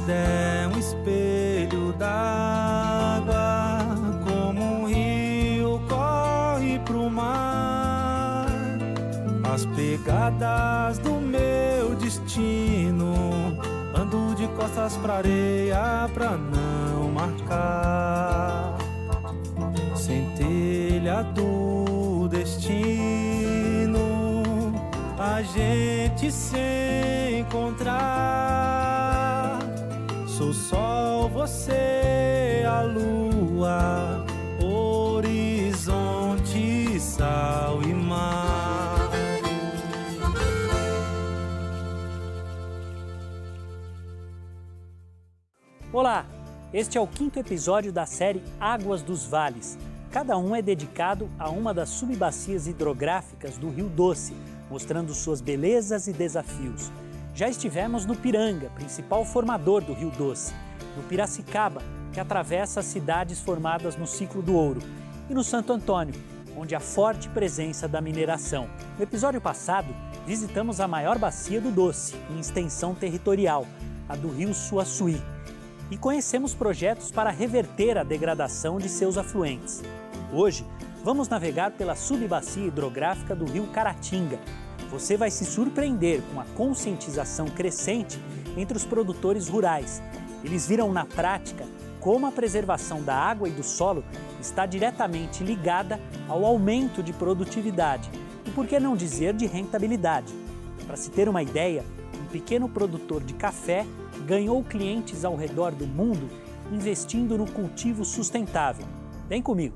vida é um espelho d'água, como um rio corre pro mar. As pegadas do meu destino, ando de costas pra areia pra não marcar. Centelha do destino, a gente se encontrar. Sou sol, você a lua, horizonte, sal e mar. Olá, este é o 5º episódio da série Águas dos Vales. Cada um é dedicado a uma das subbacias hidrográficas do Rio Doce, mostrando suas belezas e desafios. Já estivemos no Piranga, principal formador do Rio Doce, no Piracicaba, que atravessa as cidades formadas no ciclo do ouro, e no Santo Antônio, onde há forte presença da mineração. No episódio passado, visitamos a maior bacia do Doce, em extensão territorial, a do Rio Suaçuí, e conhecemos projetos para reverter a degradação de seus afluentes. Hoje, vamos navegar pela subbacia hidrográfica do Rio Caratinga. Você vai se surpreender com a conscientização crescente entre os produtores rurais. Eles viram na prática como a preservação da água e do solo está diretamente ligada ao aumento de produtividade e, por que não dizer, de rentabilidade. Para se ter uma ideia, um pequeno produtor de café ganhou clientes ao redor do mundo investindo no cultivo sustentável. Vem comigo!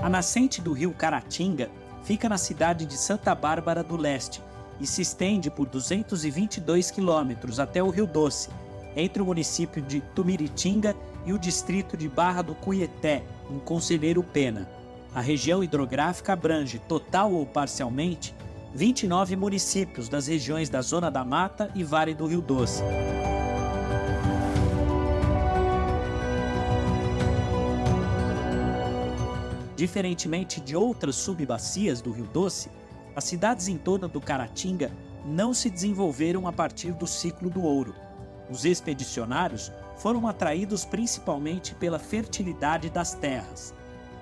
A nascente do rio Caratinga fica na cidade de Santa Bárbara do Leste e se estende por 222 quilômetros até o Rio Doce, entre o município de Tumiritinga e o distrito de Barra do Cuieté, em Conselheiro Pena. A região hidrográfica abrange, total ou parcialmente, 29 municípios das regiões da Zona da Mata e Vale do Rio Doce. Diferentemente de outras subbacias do Rio Doce, as cidades em torno do Caratinga não se desenvolveram a partir do ciclo do ouro. Os expedicionários foram atraídos principalmente pela fertilidade das terras.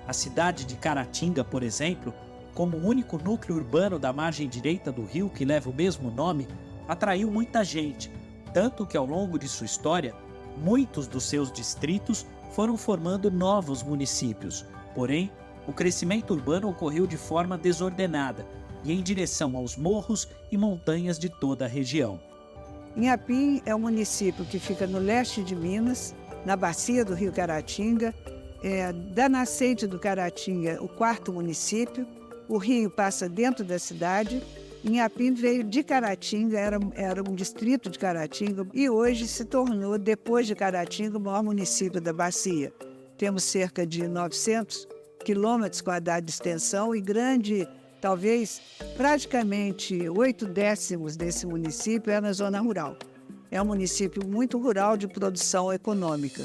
A cidade de Caratinga, por exemplo, como o único núcleo urbano da margem direita do rio que leva o mesmo nome, atraiu muita gente, tanto que ao longo de sua história, muitos dos seus distritos foram formando novos municípios. Porém, o crescimento urbano ocorreu de forma desordenada e em direção aos morros e montanhas de toda a região. Inhapim é um município que fica no leste de Minas, na bacia do rio Caratinga. Da nascente do Caratinga, o 4º município. O rio passa dentro da cidade. Inhapim veio de Caratinga, era um distrito de Caratinga e hoje se tornou, depois de Caratinga, o maior município da bacia. Temos cerca de 900 quilômetros quadrados de extensão e grande, talvez praticamente 8/10 desse município é na zona rural. É um município muito rural de produção econômica.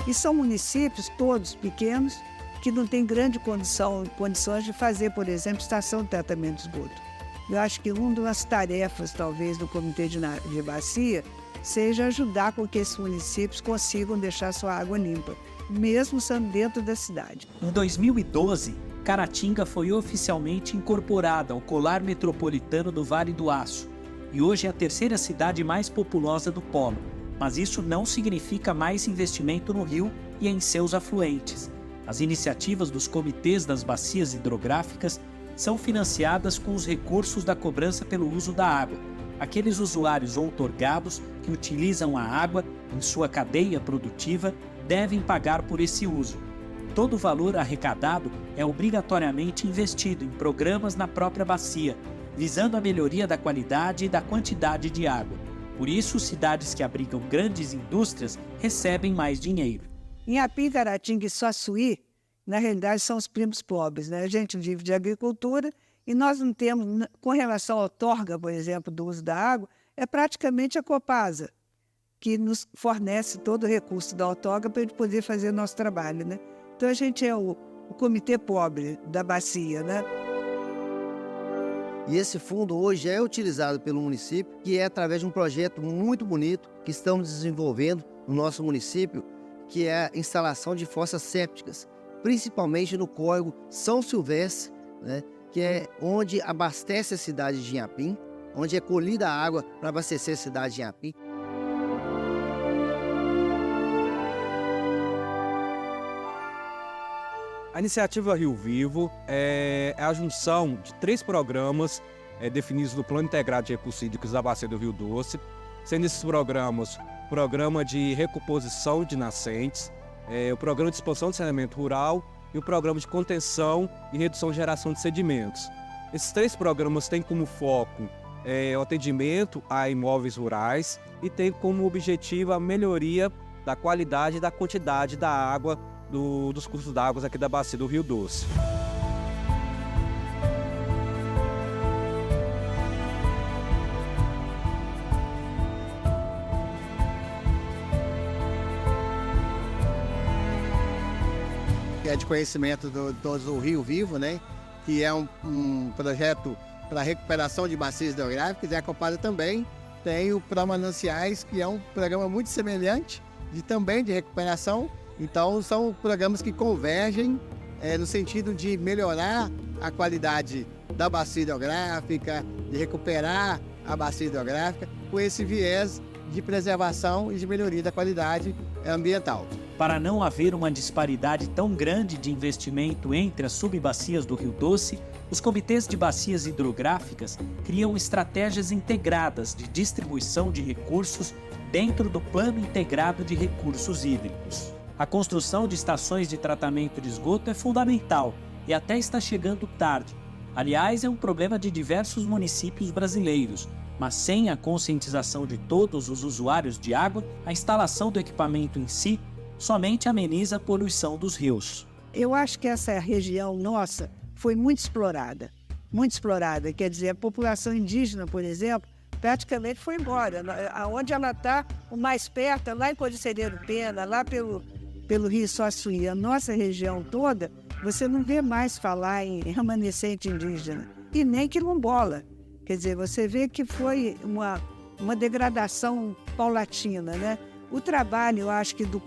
E são municípios todos pequenos que não têm grande condições de fazer, por exemplo, estação de tratamento de esgoto. Eu acho que uma das tarefas, talvez, do Comitê de Bacia seja ajudar com que esses municípios consigam deixar sua água limpa, mesmo sendo dentro da cidade. Em 2012, Caratinga foi oficialmente incorporada ao colar metropolitano do Vale do Aço e hoje é a 3ª cidade mais populosa do polo. Mas isso não significa mais investimento no rio e em seus afluentes. As iniciativas dos comitês das bacias hidrográficas são financiadas com os recursos da cobrança pelo uso da água. Aqueles usuários outorgados que utilizam a água em sua cadeia produtiva devem pagar por esse uso. Todo o valor arrecadado é obrigatoriamente investido em programas na própria bacia, visando a melhoria da qualidade e da quantidade de água. Por isso, cidades que abrigam grandes indústrias recebem mais dinheiro. Inhapim, Caratinga e Suaçuí, na realidade, são os primos pobres, né? A gente vive de agricultura E nós não temos, com relação à outorga, por exemplo, do uso da água, é praticamente a Copasa que nos fornece todo o recurso da outorga para a gente poder fazer nosso trabalho, né? Então a gente é o comitê pobre da bacia, né? E esse fundo hoje é utilizado pelo município, que é através de um projeto muito bonito que estamos desenvolvendo no nosso município, que é a instalação de fossas sépticas, principalmente no córrego São Silvestre, né, que é onde abastece a cidade de Inhapim, onde é colhida a água para abastecer a cidade de Inhapim. A iniciativa Rio Vivo é a junção de 3 programas definidos no Plano Integrado de Recursos Hídricos da Bacia do Rio Doce, sendo esses programas o Programa de Recomposição de Nascentes, o Programa de Expansão de Saneamento Rural e o Programa de Contenção e Redução de Geração de Sedimentos. Esses 3 programas têm como foco o atendimento a imóveis rurais e tem como objetivo a melhoria da qualidade e da quantidade da água dos cursos d'água aqui da Bacia do Rio Doce. É de conhecimento do Rio Vivo, né? Que é um projeto para recuperação de bacias hidrográficas, e a Copasa também tem o Pró-Mananciais, que é um programa muito semelhante, também de recuperação. Então, são programas que convergem no sentido de melhorar a qualidade da bacia hidrográfica, de recuperar a bacia hidrográfica, com esse viés de preservação e de melhoria da qualidade ambiental. Para não haver uma disparidade tão grande de investimento entre as subbacias do Rio Doce, os comitês de bacias hidrográficas criam estratégias integradas de distribuição de recursos dentro do Plano Integrado de Recursos Hídricos. A construção de estações de tratamento de esgoto é fundamental e até está chegando tarde. Aliás, é um problema de diversos municípios brasileiros, mas sem a conscientização de todos os usuários de água, a instalação do equipamento em si somente ameniza a poluição dos rios. Eu acho que essa região nossa foi muito explorada, quer dizer, a população indígena, por exemplo, praticamente foi embora. Onde ela está, o mais perto, lá em Codicereiro Pena, lá pelo Rio Suaçuí, a nossa região toda, você não vê mais falar em remanescente indígena, e nem quilombola. Quer dizer, você vê que foi uma degradação paulatina, né? O trabalho, eu acho que do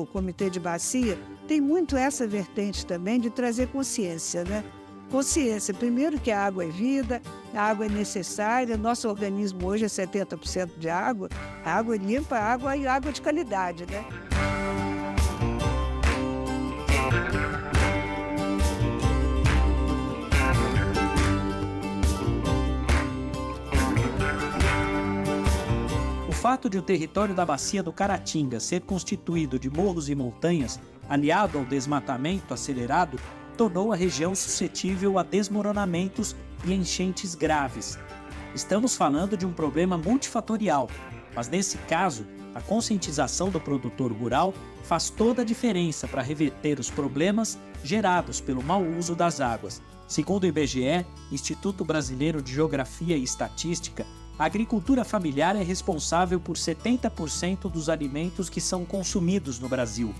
Comitê de Bacia, tem muito essa vertente também de trazer consciência, né? Consciência, primeiro que a água é vida, a água é necessária, nosso organismo hoje é 70% de água, a água é limpa, e água de qualidade, né? O fato de o território da bacia do Caratinga ser constituído de morros e montanhas, aliado ao desmatamento acelerado, tornou a região suscetível a desmoronamentos e enchentes graves. Estamos falando de um problema multifatorial, mas nesse caso, a conscientização do produtor rural faz toda a diferença para reverter os problemas gerados pelo mau uso das águas. Segundo o IBGE, Instituto Brasileiro de Geografia e Estatística, a agricultura familiar é responsável por 70% dos alimentos que são consumidos no Brasil.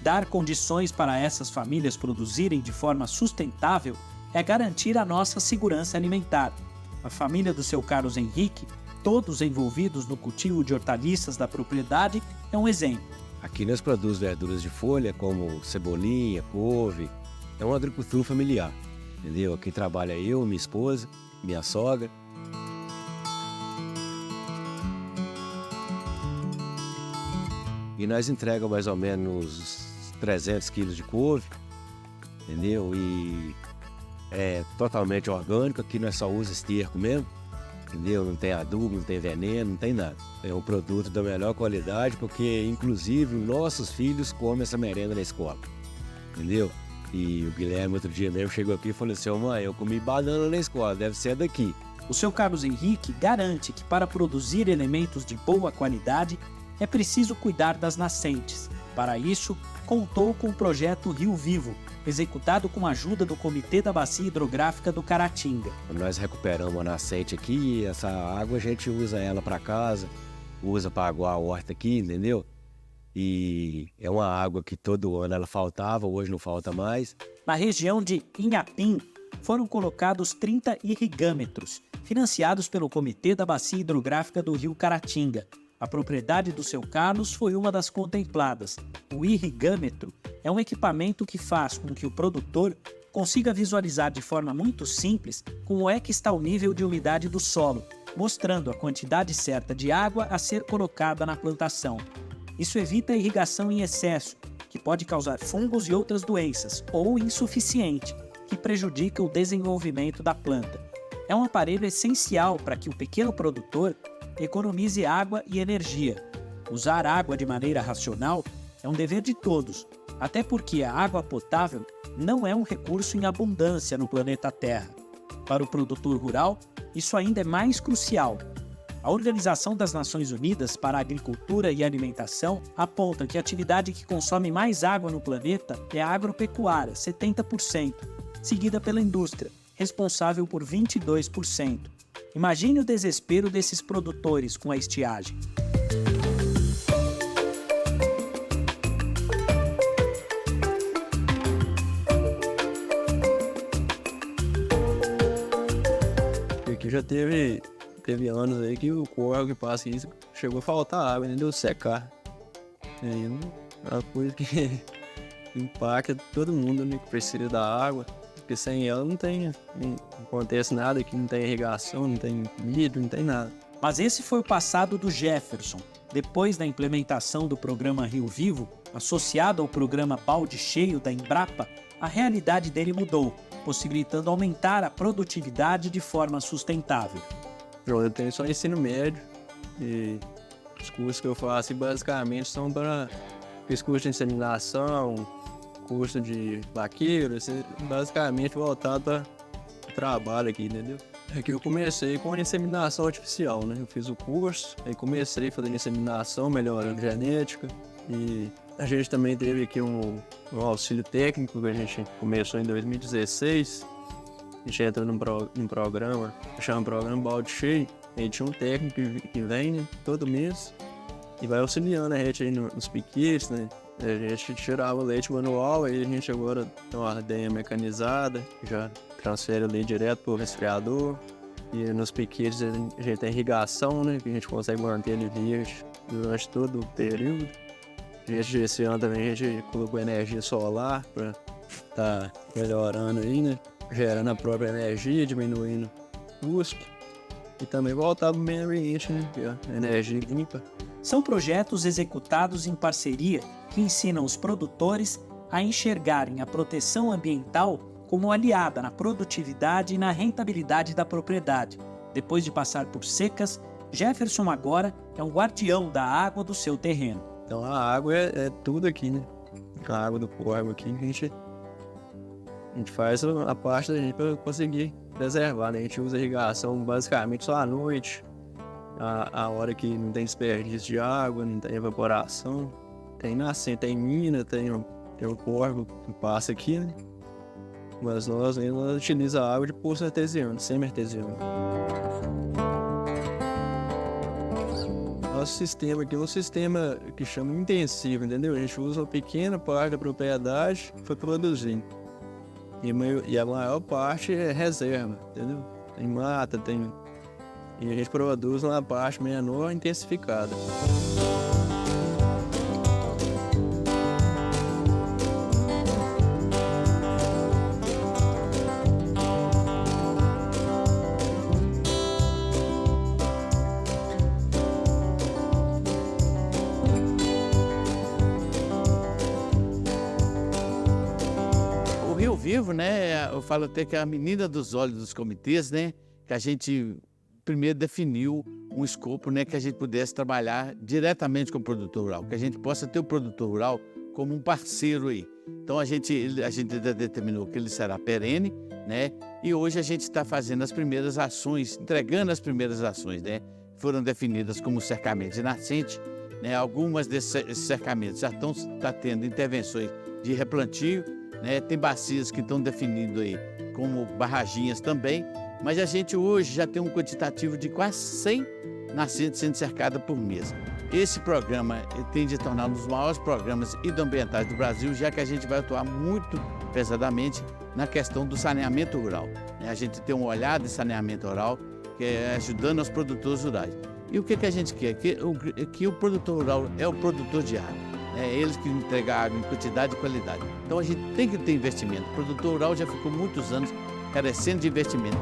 Dar condições para essas famílias produzirem de forma sustentável é garantir a nossa segurança alimentar. A família do seu Carlos Henrique, todos envolvidos no cultivo de hortaliças da propriedade, é um exemplo. Aqui nós produzimos verduras de folha, como cebolinha, couve. É uma agricultura familiar, entendeu? Aqui trabalha eu, minha esposa, minha sogra. E nós entregamos mais ou menos 300 quilos de couve, entendeu? E é totalmente orgânico, aqui nós só usamos esterco mesmo, entendeu? Não tem adubo, não tem veneno, não tem nada. É um produto da melhor qualidade, porque inclusive nossos filhos comem essa merenda na escola, entendeu? E o Guilherme outro dia mesmo chegou aqui e falou assim: mãe, eu comi banana na escola, deve ser daqui. O seu Carlos Henrique garante que para produzir elementos de boa qualidade é preciso cuidar das nascentes. Para isso, contou com o projeto Rio Vivo, executado com a ajuda do Comitê da Bacia Hidrográfica do Caratinga. Nós recuperamos a nascente aqui e essa água a gente usa ela para casa, usa para aguar a horta aqui, entendeu? E é uma água que todo ano ela faltava, hoje não falta mais. Na região de Inhapim, foram colocados 30 irrigâmetros, financiados pelo Comitê da Bacia Hidrográfica do Rio Caratinga. A propriedade do seu Carlos foi uma das contempladas. O irrigâmetro é um equipamento que faz com que o produtor consiga visualizar de forma muito simples como é que está o nível de umidade do solo, mostrando a quantidade certa de água a ser colocada na plantação. Isso evita a irrigação em excesso, que pode causar fungos e outras doenças, ou insuficiente, que prejudica o desenvolvimento da planta. É um aparelho essencial para que o pequeno produtor economize água e energia. Usar água de maneira racional é um dever de todos, até porque a água potável não é um recurso em abundância no planeta Terra. Para o produtor rural, isso ainda é mais crucial. A Organização das Nações Unidas para a Agricultura e Alimentação aponta que a atividade que consome mais água no planeta é a agropecuária, 70%, seguida pela indústria, responsável por 22%. Imagine o desespero desses produtores com a estiagem. Aqui já teve anos aí que o córrego que passa isso chegou a faltar água, nem deu secar. E aí é uma coisa que impacta todo mundo, né, que precisa da água. Porque sem ela não acontece nada aqui, não tem irrigação, não tem milho, não tem nada. Mas esse foi o passado do Jefferson. Depois da implementação do programa Rio Vivo, associado ao programa Balde Cheio da Embrapa, a realidade dele mudou, possibilitando aumentar a produtividade de forma sustentável. Eu tenho só ensino médio e os cursos que eu faço basicamente são para curso de inseminação, curso de vaqueiro, basicamente voltado para trabalho aqui, entendeu? É que eu comecei com a inseminação artificial, né? Eu fiz o curso, aí comecei a fazer inseminação, melhorando genética, e a gente também teve aqui um auxílio técnico que a gente começou em 2016. A gente entra num programa, chama Programa Balde Cheio, a gente tinha um técnico que vem, né, todo mês e vai auxiliando a gente aí nos piquetes, né? A gente tirava o leite manual, aí a gente agora tem uma ordenha mecanizada, já transfere o leite direto para o resfriador. E nos piquetes a gente tem irrigação, né, que a gente consegue manter ele verde durante todo o período. Esse ano também a gente colocou energia solar para estar melhorando aí, né, gerando a própria energia, diminuindo o custo. E também voltar para o meio ambiente, né, que é a energia limpa. São projetos executados em parceria que ensinam os produtores a enxergarem a proteção ambiental como aliada na produtividade e na rentabilidade da propriedade. Depois de passar por secas, Jefferson agora é um guardião da água do seu terreno. Então a água é tudo aqui, né? A água do córrego aqui, a gente faz a parte da gente para conseguir preservar, né? A gente usa irrigação basicamente só à noite, a hora que não tem desperdício de água, não tem evaporação. Tem nascente, tem mina, tem o córrego que passa aqui, né? Mas nós utilizamos a água de poço artesiano, semi-artesiano. Nosso sistema aqui é um sistema que chama intensivo, entendeu? A gente usa uma pequena parte da propriedade para produzir. E a maior parte é reserva, entendeu? Tem mata, e a gente produz uma parte menor intensificada. O Rio Vivo, né, eu falo até que é a menina dos olhos dos comitês, né, que a gente primeiro definiu um escopo, né, que a gente pudesse trabalhar diretamente com o produtor rural, que a gente possa ter o produtor rural como um parceiro aí. Então a gente determinou que ele será perene, né, e hoje a gente está fazendo as primeiras ações, entregando as primeiras ações, né, foram definidas como cercamento de nascente né? Algumas desses cercamentos já estão tendo intervenções de replantio, né? Tem bacias que estão definindo aí como barraginhas também, mas a gente hoje já tem um quantitativo de quase 100 nascentes sendo cercadas por mês. Esse programa tem de tornar um dos maiores programas hidroambientais do Brasil, já que a gente vai atuar muito pesadamente na questão do saneamento rural. A gente tem um olhar de saneamento rural, que é ajudando os produtores rurais. E o que a gente quer? Que o produtor rural é o produtor de água. É eles que entregam água em quantidade e qualidade. Então a gente tem que ter investimento. O produtor rural já ficou muitos anos carecendo de investimento.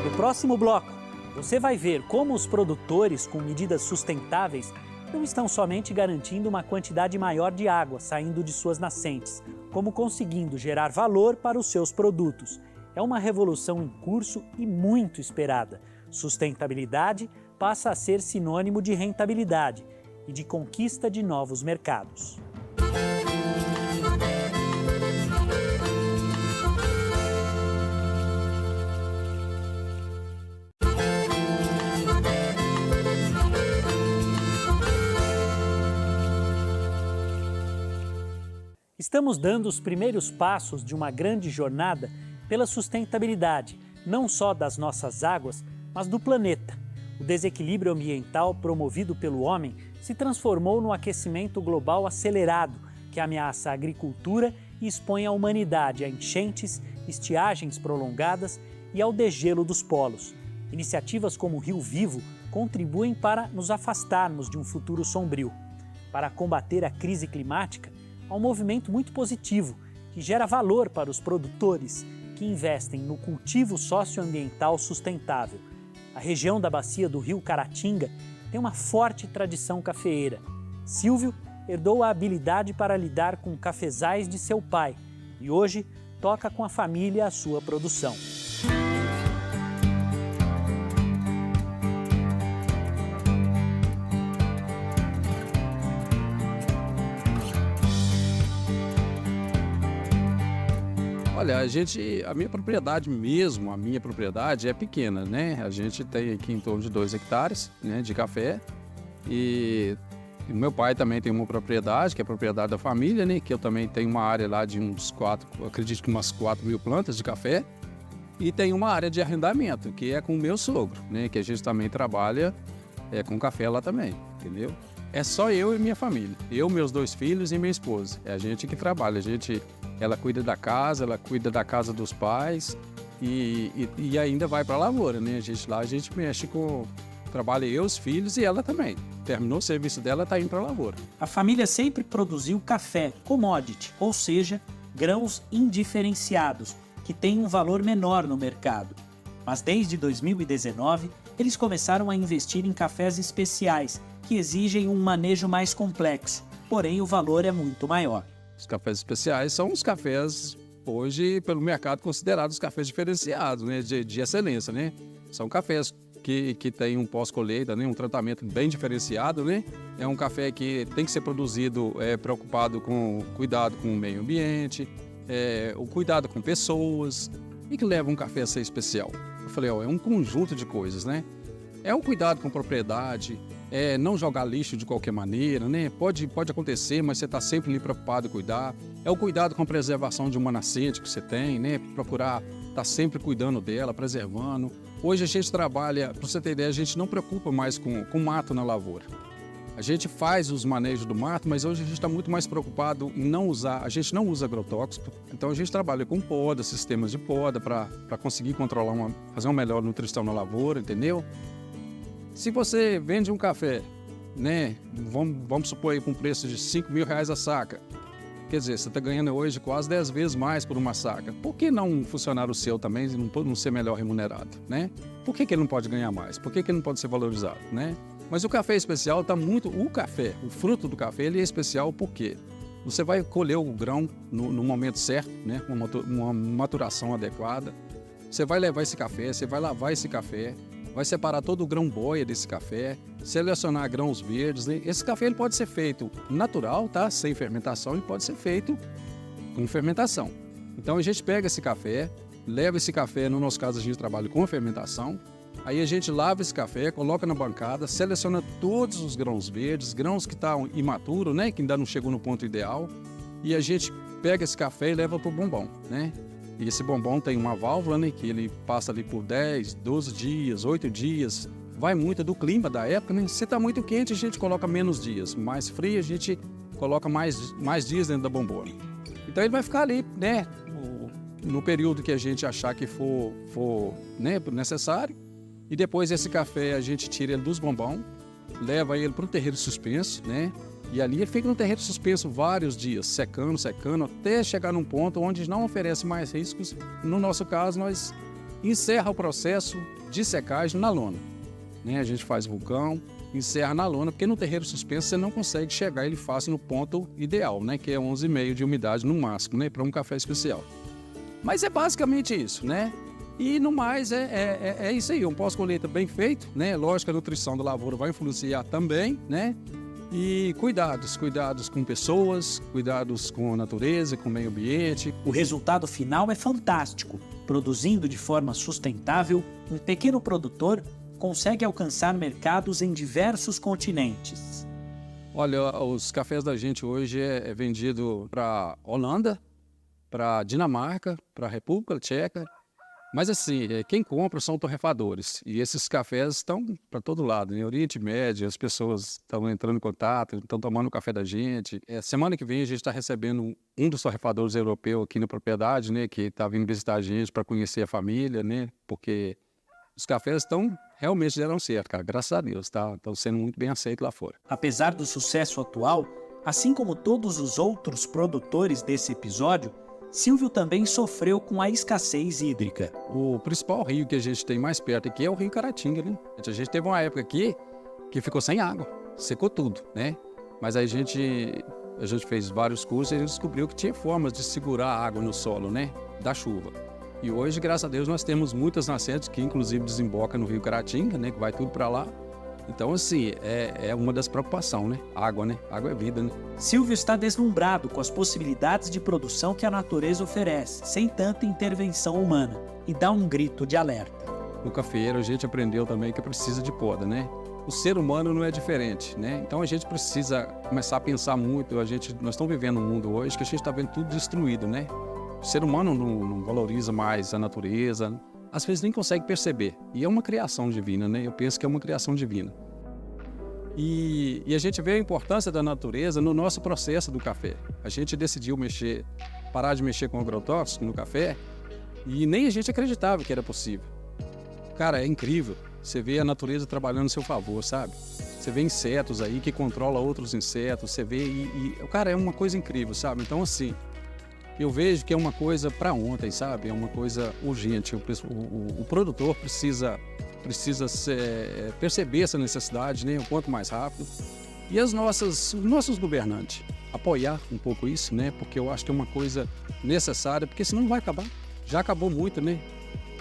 No próximo bloco, você vai ver como os produtores com medidas sustentáveis não estão somente garantindo uma quantidade maior de água saindo de suas nascentes, como conseguindo gerar valor para os seus produtos. É uma revolução em curso e muito esperada. Sustentabilidade passa a ser sinônimo de rentabilidade e de conquista de novos mercados. Estamos dando os primeiros passos de uma grande jornada pela sustentabilidade, não só das nossas águas, mas do planeta. O desequilíbrio ambiental promovido pelo homem se transformou no aquecimento global acelerado, que ameaça a agricultura e expõe a humanidade a enchentes, estiagens prolongadas e ao degelo dos polos. Iniciativas como o Rio Vivo contribuem para nos afastarmos de um futuro sombrio. Para combater a crise climática, há um movimento muito positivo que gera valor para os produtores que investem no cultivo socioambiental sustentável. A região da bacia do Rio Caratinga tem uma forte tradição cafeeira. Silvio herdou a habilidade para lidar com cafezais de seu pai e hoje toca com a família a sua produção. Olha, a minha propriedade mesmo, a minha propriedade é pequena, né? A gente tem aqui em torno de 2 hectares, né, de café e o meu pai também tem uma propriedade, que é a propriedade da família, né? Que eu também tenho uma área lá de acredito que umas 4.000 plantas de café e tem uma área de arrendamento, que é com o meu sogro, né? Que a gente também trabalha com café lá também, entendeu? É só eu e minha família, eu, meus 2 filhos e minha esposa, é a gente que trabalha, ela cuida da casa, ela cuida da casa dos pais e ainda vai para a lavoura, né? A gente mexe com... Trabalha eu, os filhos e ela também. Terminou o serviço dela, está indo para a lavoura. A família sempre produziu café, commodity, ou seja, grãos indiferenciados, que têm um valor menor no mercado. Mas desde 2019, eles começaram a investir em cafés especiais, que exigem um manejo mais complexo, porém o valor é muito maior. Os cafés especiais são os cafés, hoje, pelo mercado, considerados cafés diferenciados, né, de excelência, né? São cafés que têm um pós-colheita, né, um tratamento bem diferenciado, né? É um café que tem que ser produzido preocupado com cuidado com o meio ambiente, o cuidado com pessoas. E que leva um café a ser especial? Eu falei, é um conjunto de coisas, né? É o cuidado com a propriedade, não jogar lixo de qualquer maneira, né? Pode acontecer, mas você está sempre ali preocupado em cuidar. É o cuidado com a preservação de uma nascente que você tem, né? Procurar estar sempre cuidando dela, preservando. Hoje a gente trabalha, para você ter ideia, a gente não preocupa mais com mato na lavoura. A gente faz os manejos do mato, mas hoje a gente está muito mais preocupado em não usar, a gente não usa agrotóxico, então a gente trabalha com poda, sistemas de poda, para conseguir controlar, fazer uma melhor nutrição na lavoura, entendeu? Se você vende um café, né, vamos supor aí com um preço de R$5.000 a saca, quer dizer, você está ganhando hoje quase 10 vezes mais por uma saca. Por que não um funcionário seu também não ser melhor remunerado, né? Por que ele não pode ganhar mais? Por que ele não pode ser valorizado, né? Mas o café especial está muito... O café, o fruto do café, ele é especial porque você vai colher o grão no momento certo, né? Uma maturação adequada. Você vai levar esse café, você vai lavar esse café, vai separar todo o grão boia desse café, selecionar grãos verdes, né? Esse café ele pode ser feito natural, tá? Sem fermentação, e pode ser feito com fermentação. Então a gente pega esse café, leva esse café, no nosso caso a gente trabalha com fermentação, aí a gente lava esse café, coloca na bancada, seleciona todos os grãos verdes, grãos que estão imaturos, né, que ainda não chegou no ponto ideal, e a gente pega esse café e leva para o bombom, né? E esse bombom tem uma válvula, né, que ele passa ali por 10, 12 dias, 8 dias, vai muito do clima da época, né? Se está muito quente, a gente coloca menos dias, mais frio, a gente coloca mais dias dentro da bombona. Então ele vai ficar ali, né, no período que a gente achar que for né, necessário, e depois esse café a gente tira ele dos bombons, leva ele para o terreiro suspenso, né? E ali ele fica no terreiro suspenso vários dias, secando, até chegar num ponto onde não oferece mais riscos. No nosso caso, nós encerra o processo de secagem na lona, né? A gente faz vulcão, encerra na lona, porque no terreiro suspenso você não consegue chegar ele fácil no ponto ideal, né? Que é 11,5 de umidade no máximo, né? Para um café especial. Mas é basicamente isso, né? E no mais é isso aí, um pós-colheita bem feito, né? Lógico que a nutrição da lavoura vai influenciar também, né? E cuidados com pessoas, cuidados com a natureza, com o meio ambiente. O resultado final é fantástico. Produzindo de forma sustentável, um pequeno produtor consegue alcançar mercados em diversos continentes. Olha, os cafés da gente hoje é vendido para Holanda, para Dinamarca, para a República Tcheca. Mas assim, quem compra são torrefadores. E esses cafés estão para todo lado. Em Oriente Médio, as pessoas estão entrando em contato, estão tomando o café da gente. Semana que vem a gente está recebendo um dos torrefadores europeus aqui na propriedade, né? Que está vindo visitar a gente para conhecer a família, né? Porque os cafés realmente deram certo, cara. Graças a Deus, estão sendo muito bem aceitos lá fora. Apesar do sucesso atual, assim como todos os outros produtores desse episódio, Silvio também sofreu com a escassez hídrica. O principal rio que a gente tem mais perto aqui é o Rio Caratinga, né? A gente teve uma época aqui que ficou sem água, secou tudo, né? Mas aí a gente fez vários cursos e a gente descobriu que tinha formas de segurar a água no solo, né? Da chuva. E hoje, graças a Deus, nós temos muitas nascentes que inclusive desembocam no Rio Caratinga, né? Que vai tudo para lá. Então, assim, é uma das preocupações, né? Água, né? Água é vida, né? Silvio está deslumbrado com as possibilidades de produção que a natureza oferece, sem tanta intervenção humana, e dá um grito de alerta. No cafeeiro, a gente aprendeu também que precisa de poda, né? O ser humano não é diferente, né? Então, a gente precisa começar a pensar muito. Nós estamos vivendo um mundo hoje que a gente está vendo tudo destruído, né? O ser humano não valoriza mais a natureza, às vezes nem consegue perceber. E é uma criação divina, né? Eu penso que é uma criação divina. E a gente vê a importância da natureza no nosso processo do café. A gente decidiu parar de mexer com agrotóxico no café e nem a gente acreditava que era possível. Cara, é incrível. Você vê a natureza trabalhando a seu favor, sabe? Você vê insetos aí que controlam outros insetos, você vê cara, é uma coisa incrível, sabe? Então, assim, eu vejo que é uma coisa para ontem, sabe? É uma coisa urgente. O produtor precisa perceber essa necessidade, né? O quanto mais rápido. E os nossos governantes apoiar um pouco isso, né? Porque eu acho que é uma coisa necessária, porque senão não vai acabar. Já acabou muito, né?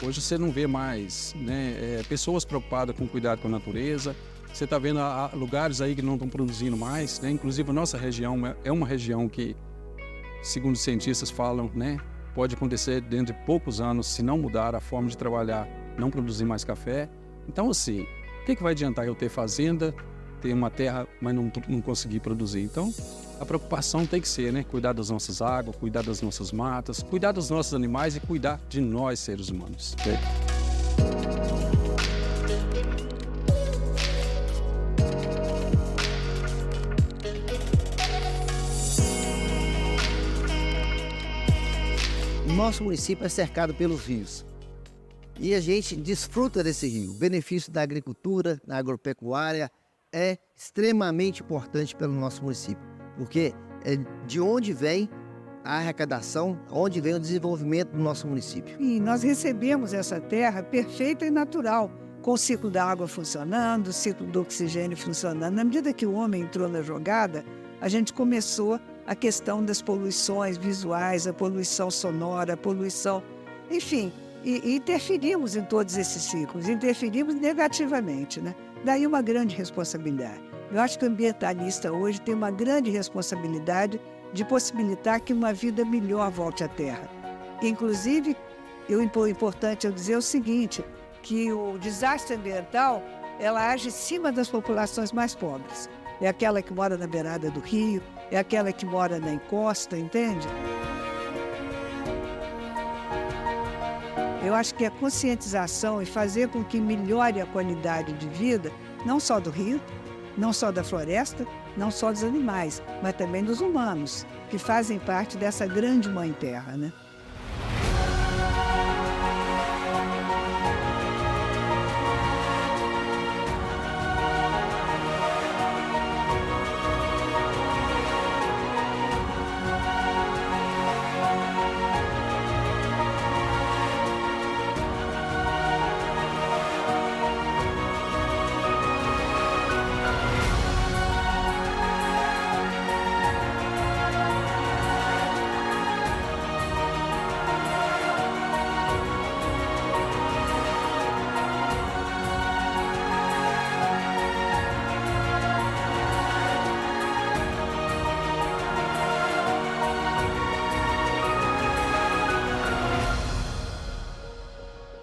Hoje você não vê mais, né? Pessoas preocupadas com cuidado com a natureza. Você está vendo lugares aí que não estão produzindo mais, né? Inclusive a nossa região é uma região que, segundo os cientistas falam, né, pode acontecer dentro de poucos anos, se não mudar a forma de trabalhar, não produzir mais café. Então, assim, o que vai adiantar eu ter fazenda, ter uma terra, mas não conseguir produzir? Então, a preocupação tem que ser, né, cuidar das nossas águas, cuidar das nossas matas, cuidar dos nossos animais e cuidar de nós, seres humanos. Okay? Nosso município é cercado pelos rios e a gente desfruta desse rio. O benefício da agricultura, da agropecuária é extremamente importante pelo nosso município, porque é de onde vem a arrecadação, onde vem o desenvolvimento do nosso município. E nós recebemos essa terra perfeita e natural, com o ciclo da água funcionando, o ciclo do oxigênio funcionando. Na medida que o homem entrou na jogada, a gente começou a questão das poluições visuais, a poluição sonora, a poluição... Enfim, e interferimos em todos esses ciclos, interferimos negativamente, né? Daí uma grande responsabilidade. Eu acho que o ambientalista hoje tem uma grande responsabilidade de possibilitar que uma vida melhor volte à Terra. Inclusive, o importante é dizer o seguinte, que o desastre ambiental, ela age em cima das populações mais pobres. É aquela que mora na beirada do rio, é aquela que mora na encosta, entende? Eu acho que a conscientização e fazer com que melhore a qualidade de vida, não só do rio, não só da floresta, não só dos animais, mas também dos humanos, que fazem parte dessa grande mãe terra, né?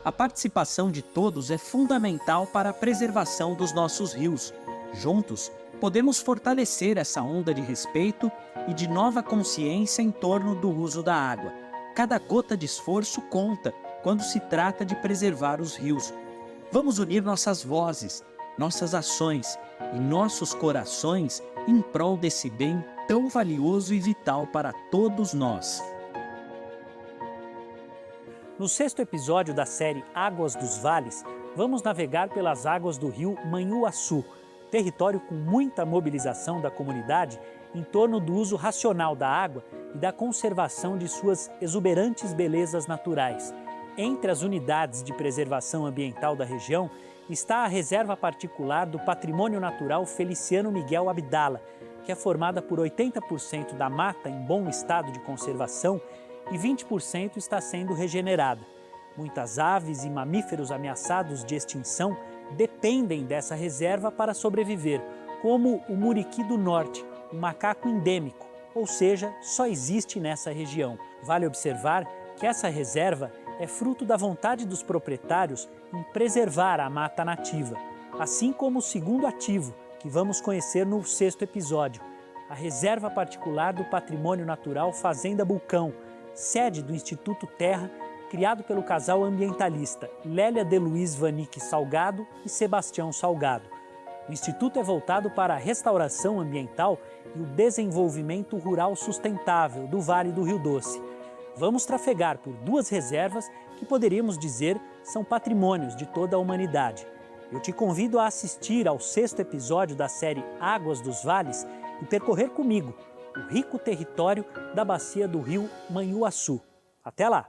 A participação de todos é fundamental para a preservação dos nossos rios. Juntos, podemos fortalecer essa onda de respeito e de nova consciência em torno do uso da água. Cada gota de esforço conta quando se trata de preservar os rios. Vamos unir nossas vozes, nossas ações e nossos corações em prol desse bem tão valioso e vital para todos nós. No 6º episódio da série Águas dos Vales, vamos navegar pelas águas do rio Manhuaçu, território com muita mobilização da comunidade em torno do uso racional da água e da conservação de suas exuberantes belezas naturais. Entre as unidades de preservação ambiental da região está a Reserva Particular do Patrimônio Natural Feliciano Miguel Abdala, que é formada por 80% da mata em bom estado de conservação e 20% está sendo regenerada. Muitas aves e mamíferos ameaçados de extinção dependem dessa reserva para sobreviver, como o muriqui do norte, um macaco endêmico, ou seja, só existe nessa região. Vale observar que essa reserva é fruto da vontade dos proprietários em preservar a mata nativa, assim como o segundo ativo, que vamos conhecer no 6º episódio, a Reserva Particular do Patrimônio Natural Fazenda Bulcão, sede do Instituto Terra, criado pelo casal ambientalista Lélia de Luiz Vanik Salgado e Sebastião Salgado. O Instituto é voltado para a restauração ambiental e o desenvolvimento rural sustentável do Vale do Rio Doce. Vamos trafegar por 2 reservas que poderíamos dizer são patrimônios de toda a humanidade. Eu te convido a assistir ao 6º episódio da série Águas dos Vales e percorrer comigo o rico território da bacia do rio Manhuaçu. Até lá!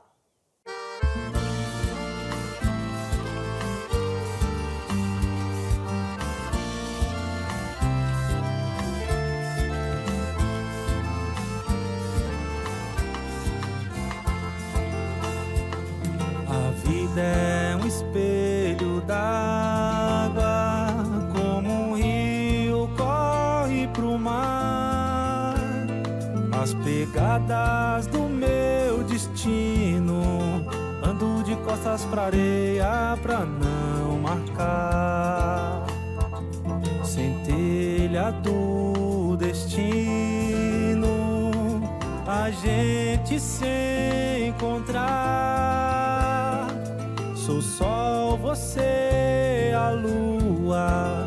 A vida é um espelho d'água, como um rio corre pro mar. As pegadas do meu destino, ando de costas pra areia pra não marcar. Centelha do destino, a gente se encontrar. Sou sol, você a lua,